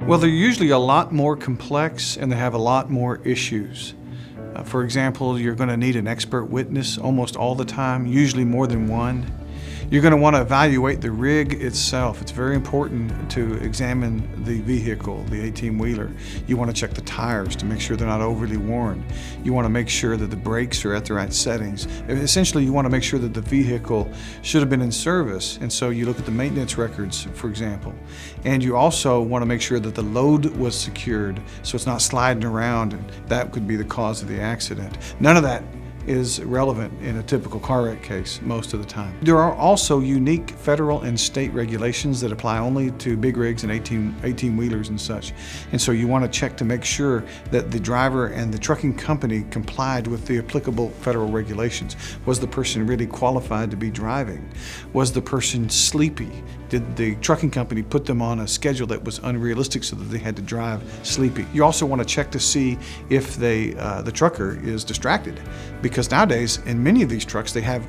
Well, they're usually a lot more complex and they have a lot more issues. For example, you're going to need an expert witness almost all the time, usually more than one. You're going to want to evaluate the rig itself. It's very important to examine the vehicle, the 18-wheeler. You want to check the tires to make sure they're not overly worn. You want to make sure that the brakes are at the right settings. Essentially, you want to make sure that the vehicle should have been in service, and so you look at the maintenance records, for example. And you also want to make sure that the load was secured so it's not sliding around, and that could be the cause of the accident. None of that is relevant in a typical car wreck case most of the time. There are also unique federal and state regulations that apply only to big rigs and 18-wheelers and such. And so you want to check to make sure that the driver and the trucking company complied with the applicable federal regulations. Was the person really qualified to be driving? Was the person sleepy? Did the trucking company put them on a schedule that was unrealistic so that they had to drive sleepy? You also want to check to see if the trucker is distracted, because nowadays in many of these trucks they have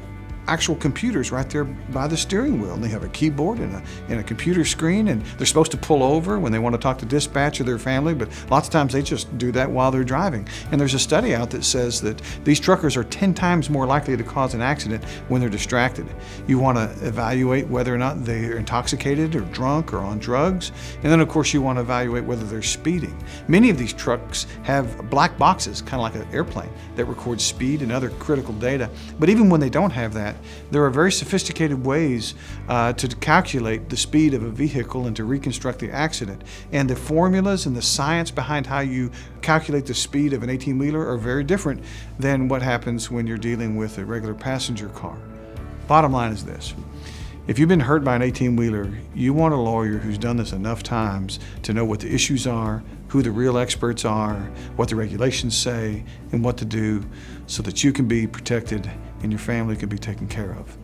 actual computers right there by the steering wheel, and they have a keyboard and a computer screen, and they're supposed to pull over when they want to talk to dispatch or their family, but lots of times they just do that while they're driving. And there's a study out that says that these truckers are 10 times more likely to cause an accident when they're distracted. You want to evaluate whether or not they're intoxicated or drunk or on drugs, and then of course you want to evaluate whether they're speeding. Many of these trucks have black boxes, kind of like an airplane, that record speed and other critical data, but even when they don't have that, there are very sophisticated ways to calculate the speed of a vehicle and to reconstruct the accident. And the formulas and the science behind how you calculate the speed of an 18-wheeler are very different than what happens when you're dealing with a regular passenger car. Bottom line is this: if you've been hurt by an 18-wheeler, you want a lawyer who's done this enough times to know what the issues are, who the real experts are, what the regulations say, and what to do so that you can be protected and your family can be taken care of.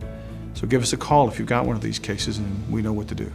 So give us a call if you've got one of these cases and we know what to do.